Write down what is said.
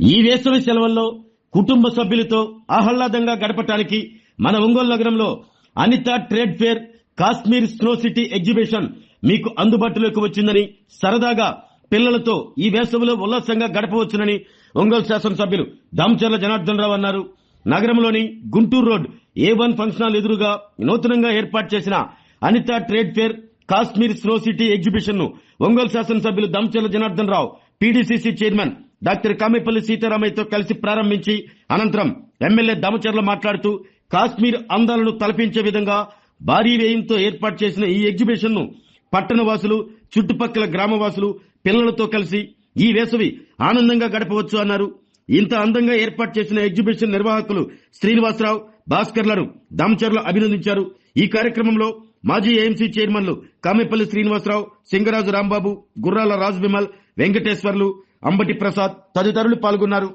ఈ వేసవి సెలవుల్లో కుటుంబ సభ్యులతో ఆహ్లాదంగా గడపటానికి మన ఒంగోలు నగరంలో Anitha trade fair Kashmir snow city exhibition మీకు అందుబాటులోకి వచ్చిందని, సరదాగా పిల్లలతో ఈ వేసవిలో ఉల్లాసంగా గడపవచ్చునని ఒంగోలు శాసనసభ్యులు దామచర్ల జనార్దన్ రావు అన్నారు. నగరంలోని Guntur road A1 function hall ఎదురుగా నూతనంగా ఏర్పాటు చేసిన Anitha trade fair Kashmir snow city exhibition ను ఒంగోలు శాసనసభ్యులు Damacharla Janardhan Rao PDCC chairman doctor Kamepalli సీతారామయ్యతో కలిసి ప్రారంభించి అనంతరం ఎమ్మెల్యే దామచర్ల మాట్లాడుతూ కాశ్మీర్ అందాలను తలపించే విధంగా భారీ వ్యయంతో ఏర్పాటు చేసిన ఈ ఎగ్జిబిషన్ ను పట్టణ వాసులు, చుట్టుపక్కల గ్రామవాసులు పిల్లలతో కలిసి ఈ వేసవి ఆనందంగా గడపవచ్చు అన్నారు. ఇంత అందంగా ఏర్పాటు చేసిన ఎగ్జిబిషన్ నిర్వాహకులు శ్రీనివాసరావు, భాస్కర్లను దామచర్ల అభినందించారు. ఈ కార్యక్రమంలో మాజీ AMC చైర్మన్లు కామెపల్లి శ్రీనివాసరావు, సింగరాజు రాంబాబు, గుర్రాల రాజ్ విమల్, వెంకటేశ్వర్లు, అంబటి ప్రసాద్ తదితరులు పాల్గొన్నారు.